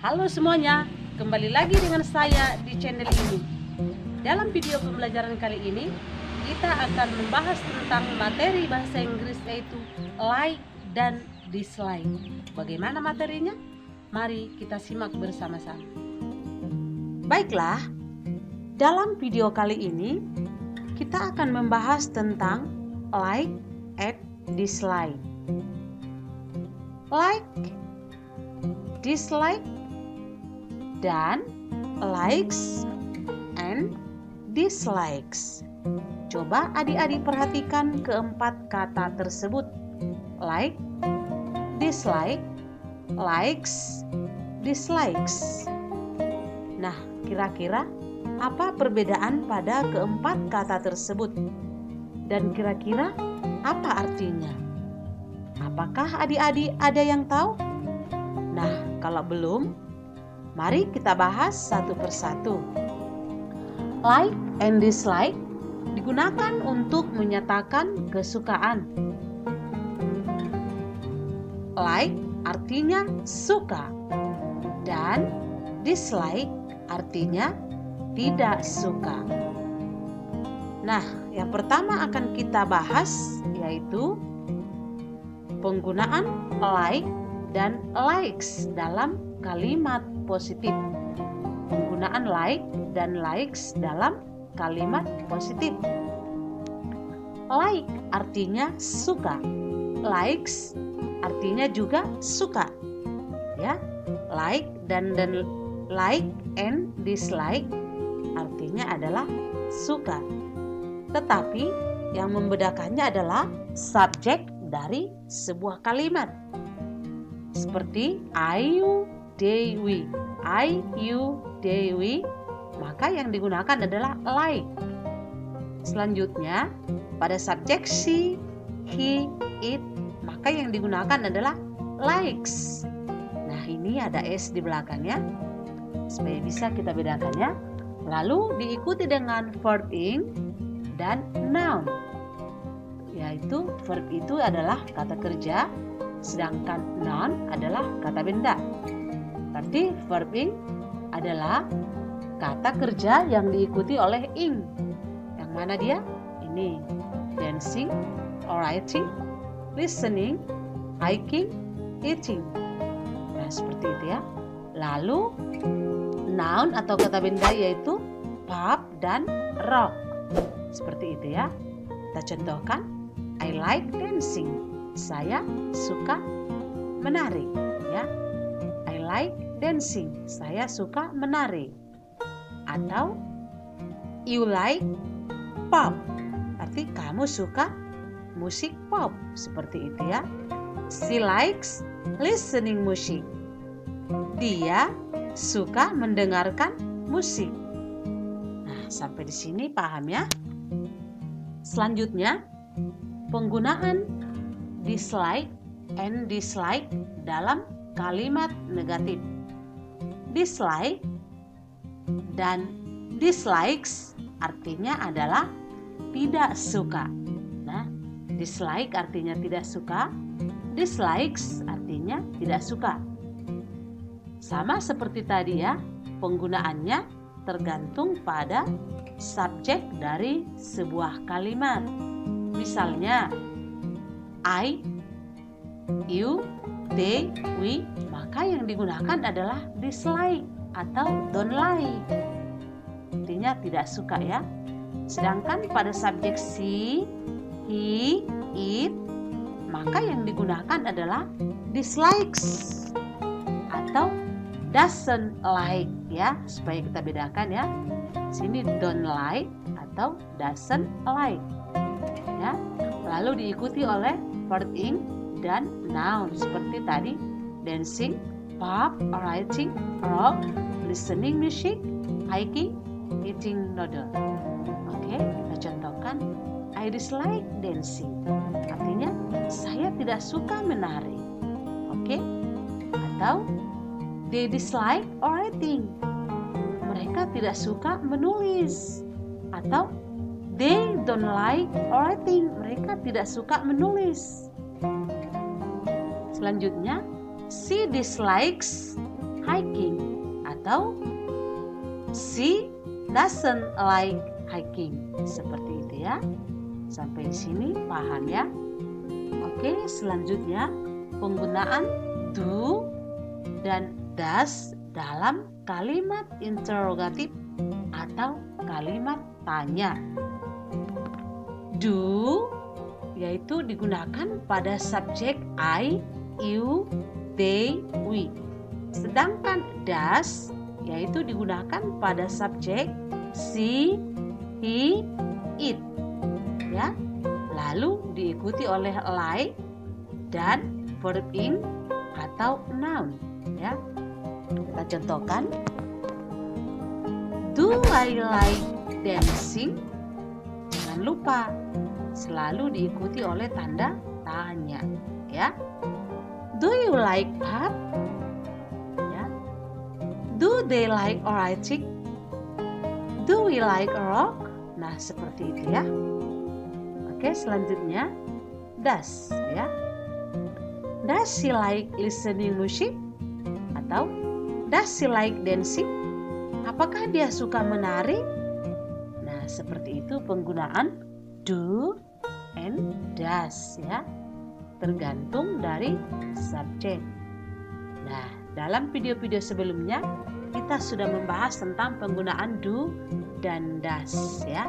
Halo semuanya, kembali lagi dengan saya di channel ini. Dalam video pembelajaran kali ini, kita akan membahas tentang materi bahasa Inggris, yaitu like dan dislike. Bagaimana materinya? Mari kita simak bersama-sama. Baiklah, dalam video kali ini, kita akan membahas tentang like and dislike. Like, dislike, dan likes and dislikes. Coba adik-adik perhatikan keempat kata tersebut. Like, dislike, likes, dislikes. Nah, kira-kira apa perbedaan pada keempat kata tersebut? Dan kira-kira apa artinya? Apakah adik-adik ada yang tahu? Nah, kalau belum, mari kita bahas satu persatu. Like and dislike digunakan untuk menyatakan kesukaan. Like artinya suka, dan dislike artinya tidak suka. Nah, yang pertama akan kita bahas yaitu penggunaan like dan likes dalam kalimat positif. Penggunaan like dan likes dalam kalimat positif. Like artinya suka, likes artinya juga suka. Ya, like dan like and dislike artinya adalah suka. Tetapi yang membedakannya adalah subjek dari sebuah kalimat. Seperti I, you, they, we. I, you, they, we. Maka yang digunakan adalah like. Selanjutnya, pada subjek she, he, it, maka yang digunakan adalah likes. Nah, ini ada s di belakangnya supaya bisa kita bedakannya. Lalu diikuti dengan verb ing dan noun. Yaitu verb itu adalah kata kerja, sedangkan noun adalah kata benda. Berarti verb ing adalah kata kerja yang diikuti oleh ing. Yang mana dia? Ini dancing, writing, listening, hiking, eating. Nah, seperti itu ya. Lalu noun atau kata benda yaitu pop dan rock. Seperti itu ya. Kita contohkan, I like dancing. Saya suka menari, ya. I like dancing. Saya suka menari. Atau you like pop. Arti kamu suka musik pop. Seperti itu ya. She likes listening music. Dia suka mendengarkan musik. Nah, sampai di sini paham ya? Selanjutnya, penggunaan dislike and dislike dalam kalimat negatif. Dislike dan dislikes artinya adalah tidak suka. Nah, dislike artinya tidak suka, dislikes artinya tidak suka. Sama seperti tadi ya, penggunaannya tergantung pada subjek dari sebuah kalimat. Misalnya, I, you, they, we, maka yang digunakan adalah dislike atau don't like. Artinya tidak suka ya. Sedangkan pada subjek she, he, it, maka yang digunakan adalah dislikes atau doesn't like ya, supaya kita bedakan ya. Sini don't like atau doesn't like ya. Lalu diikuti oleh verb ing dan noun seperti tadi dancing, pop, writing, rock, listening music, hiking, eating noodle. Oke, kita contohkan, I dislike dancing. Artinya saya tidak suka menari. Oke. Atau they dislike writing. Mereka tidak suka menulis. Atau they don't like writing. Mereka tidak suka menulis. Selanjutnya, she dislikes hiking. atau she doesn't like hiking. Seperti itu ya. Sampai di sini paham ya? Oke, selanjutnya penggunaan do dan does dalam kalimat interrogatif atau kalimat tanya. Do yaitu digunakan pada subjek I, you, they, we. Sedangkan does yaitu digunakan pada subjek she, he, it. Ya. Lalu diikuti oleh like dan verb ing atau noun. Ya. Kita contohkan. Do I like dancing? Jangan lupa selalu diikuti oleh tanda tanya, ya. Do you like art? Ya. Do they like writing? Do we like rock? Nah, seperti itu ya. Oke, selanjutnya does, ya. Does she like listening music? Atau does she like dancing? Apakah dia suka menari? Nah, seperti itu penggunaan do and does, ya. Tergantung dari subjek. Nah, dalam video-video sebelumnya kita sudah membahas tentang penggunaan do dan does, ya.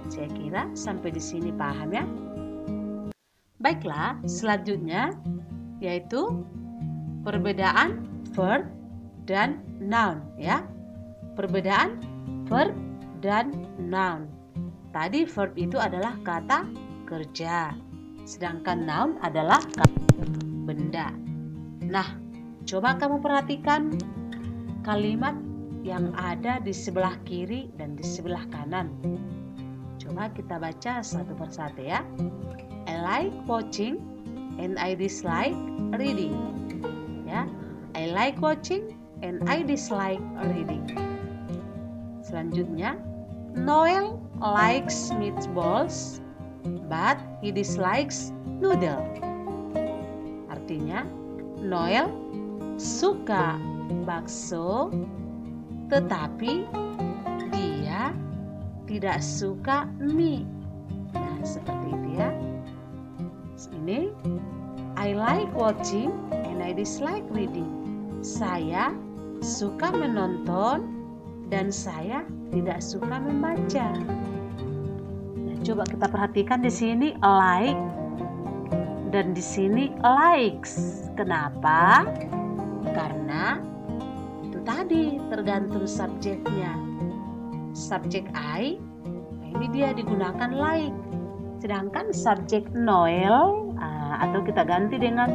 Saya kira sampai di sini paham ya. Baiklah, selanjutnya yaitu perbedaan verb dan noun, ya. Perbedaan verb dan noun. Tadi verb itu adalah kata kerja, sedangkan noun adalah kata benda. Nah, coba kamu perhatikan kalimat yang ada di sebelah kiri dan di sebelah kanan. Coba kita baca satu persatu ya. I like watching and I dislike reading. Ya, I like watching and I dislike reading. Selanjutnya, Noel likes meatballs, but he dislikes noodle. Artinya, Noel suka bakso, tetapi dia tidak suka mie. Nah, seperti itu ya. Ini, I like watching and I dislike reading. Saya suka menonton dan saya tidak suka membaca. Nah, coba kita perhatikan di sini like dan di sini likes. Kenapa? Karena itu tadi tergantung subjeknya. Subjek I, ini dia digunakan like. Sedangkan subjek Noel atau kita ganti dengan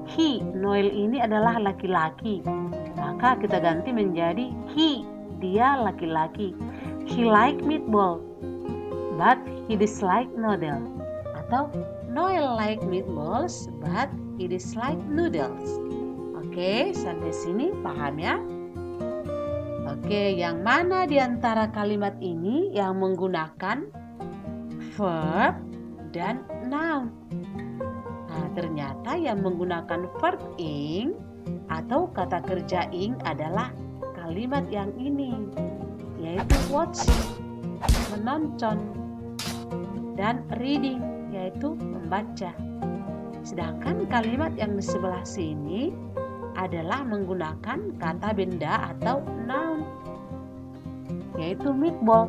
he. Noel ini adalah laki-laki. Maka kita ganti menjadi he. Dia laki-laki. He like meatball, but he dislike noodle. Atau Noel like meatballs, but he dislike noodles. Oke, sampai sini paham ya? Oke, yang mana di antara kalimat ini yang menggunakan verb dan noun? Nah, ternyata yang menggunakan verb ing atau kata kerja ing adalah kalimat yang ini, yaitu watching, menonton, dan reading, yaitu membaca. Sedangkan kalimat yang di sebelah sini adalah menggunakan kata benda atau noun, yaitu meatball.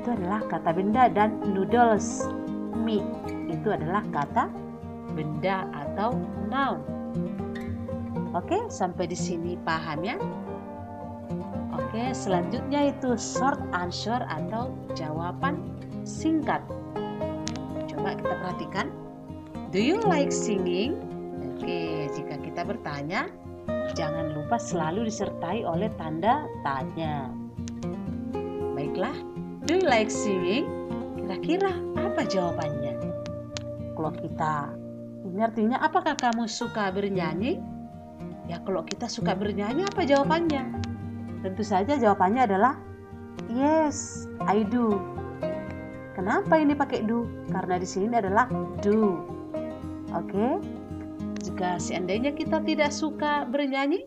Itu adalah kata benda, dan noodles, mie, itu adalah kata benda atau noun. Oke, sampai di sini paham ya? Oke, selanjutnya itu short answer atau jawaban singkat. Coba kita perhatikan. Do you like singing? Oke, jika kita bertanya, jangan lupa selalu disertai oleh tanda tanya. Baiklah, do you like singing? Kira-kira apa jawabannya? Kalau kita, ini artinya apakah kamu suka bernyanyi? Ya, kalau kita suka bernyanyi, apa jawabannya? Tentu saja jawabannya adalah yes, I do. Kenapa ini pakai do? Karena di sini adalah do. Oke. Jika seandainya kita tidak suka bernyanyi,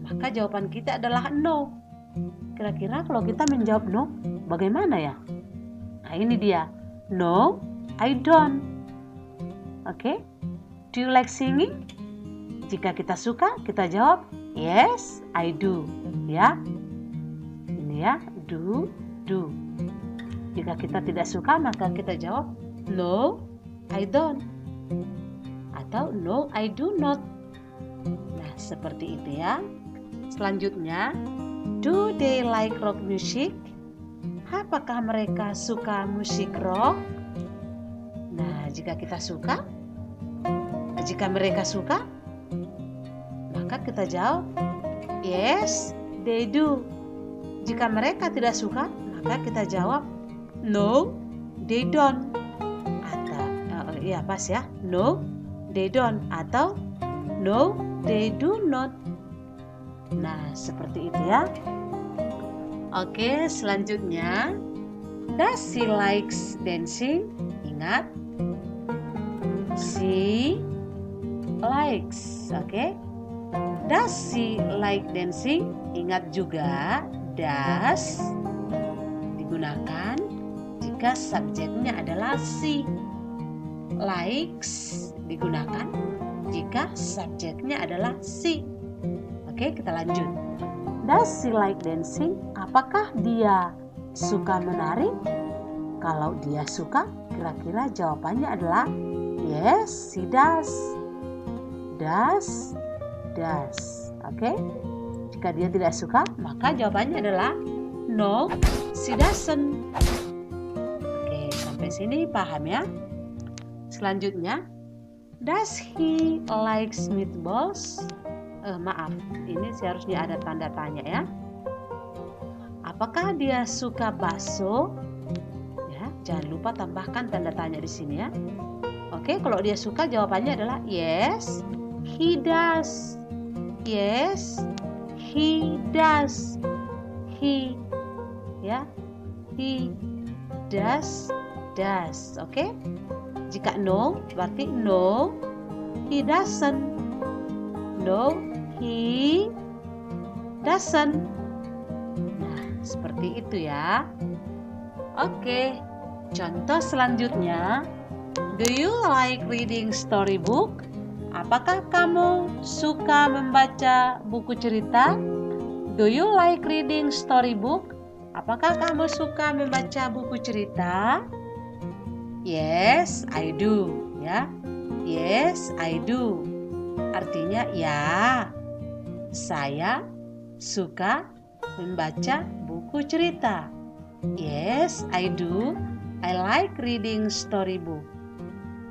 maka jawaban kita adalah no. Kira-kira kalau kita menjawab no, bagaimana ya? Nah, ini dia. No, I don't. Oke? Do you like singing? Jika kita suka, kita jawab yes, I do. Ya. Ini ya, do. Jika kita tidak suka, maka kita jawab no, I don't. Atau no, I do not. Nah, seperti itu ya. Selanjutnya, do they like rock music? Apakah mereka suka musik rock? Nah, jika mereka suka, maka kita jawab yes, they do. Jika mereka tidak suka, maka kita jawab no, they don't. Atau pas ya, no, they don't, atau no, they do not. Nah, seperti itu ya. Oke, selanjutnya, does she likes dancing? Ingat, she likes. Oke. Does she like dancing? Ingat juga, does digunakan jika subjeknya adalah she. Likes digunakan jika subjeknya adalah she. Oke, kita lanjut. Does she like dancing? Apakah dia suka menari? Kalau dia suka, kira-kira jawabannya adalah yes, she does. Does. Oke. Jika dia tidak suka, maka jawabannya adalah no, she doesn't. Oke, sampai sini paham ya? Selanjutnya, does he likes meatballs? Maaf, ini seharusnya ada tanda tanya ya. Apakah dia suka bakso? Ya, jangan lupa tambahkan tanda tanya di sini ya. Oke, kalau dia suka, jawabannya adalah yes, he does. Yes, he does. He does. Oke? Jika no, berarti no, he doesn't. No, he doesn't. Nah, seperti itu ya. Oke, contoh selanjutnya. Do you like reading storybook? Apakah kamu suka membaca buku cerita? Do you like reading storybook? Apakah kamu suka membaca buku cerita? Yes, I do. Ya, yes, I do. Artinya ya, saya suka membaca buku cerita. Yes, I do. I like reading storybook.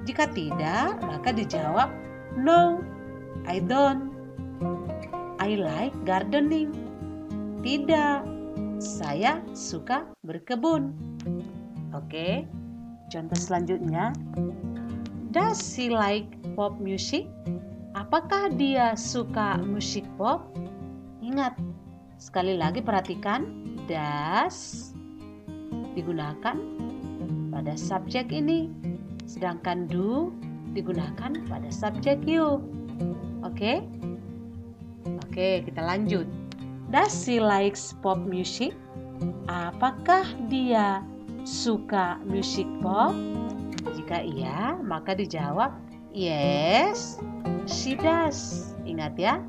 Jika tidak, maka dijawab no, I don't. I like gardening. Tidak, saya suka berkebun. Oke, contoh selanjutnya. Does she like pop music? Apakah dia suka musik pop? Ingat, sekali lagi perhatikan, does digunakan pada subjek ini, sedangkan do digunakan pada subjek you. Oke, kita lanjut. Does she likes pop music? Apakah dia suka musik pop? Jika iya, maka dijawab yes, she does. Ingat ya,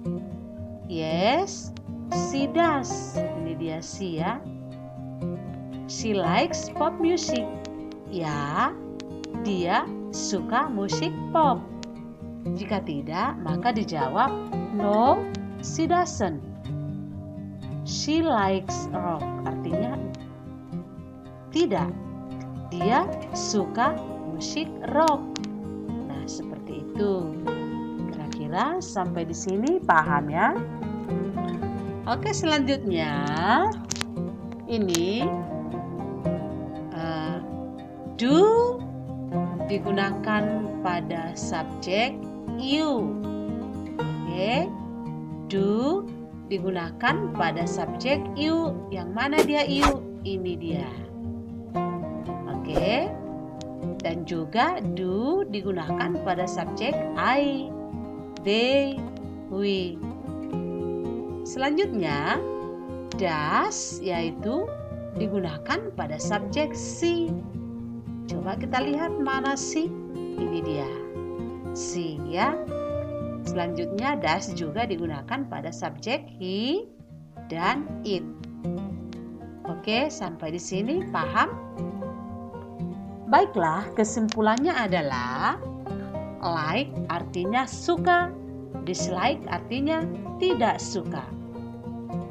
yes, she does. Ini dia she ya. She likes pop music. Ya, dia suka musik pop. Jika tidak, maka dijawab no, she doesn't. She likes rock. Artinya tidak, dia suka musik rock. Nah, seperti itu. Kira-kira sampai di sini paham ya? Oke, selanjutnya ini do digunakan pada subjek you. Oke, do digunakan pada subjek you. Yang mana dia you? Ini dia. Oke. Dan juga do digunakan pada subjek I, they, we. Selanjutnya, does yaitu digunakan pada subjek she. Coba kita lihat mana she. Ini dia, she ya. Selanjutnya, does juga digunakan pada subjek he dan it. Oke, sampai di sini paham? Baiklah, kesimpulannya adalah like artinya suka, dislike artinya tidak suka.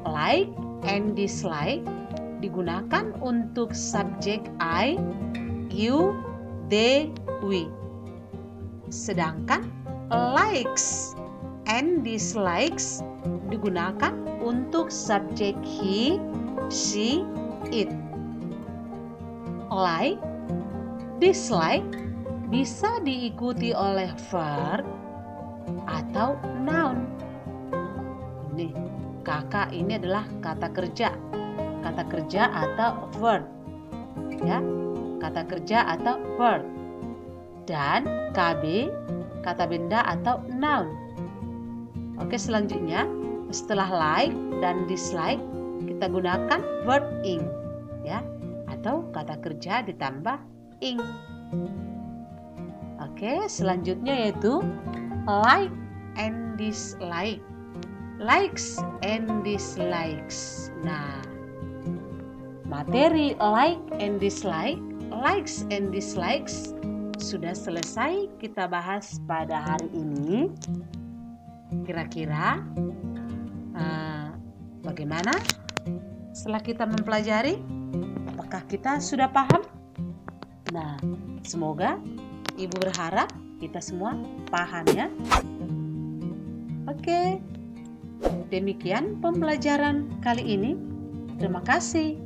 Like and dislike digunakan untuk subjek I, you, they, we. Sedangkan likes and dislikes digunakan untuk subjek he, she, it. Like, dislike bisa diikuti oleh verb atau noun. Ini kakak ini adalah kata kerja atau verb, ya, kata kerja atau verb. Dan KB kata benda atau noun. Oke, selanjutnya setelah like dan dislike kita gunakan verb ing, ya, atau kata kerja ditambah ing. Oke, selanjutnya yaitu like and dislike. Likes and dislikes. Nah, materi like and dislike, likes and dislikes sudah selesai kita bahas pada hari ini. Kira-kira bagaimana setelah kita mempelajari? Apakah kita sudah paham? Nah, semoga Ibu berharap kita semua paham ya. Oke, demikian pembelajaran kali ini. Terima kasih.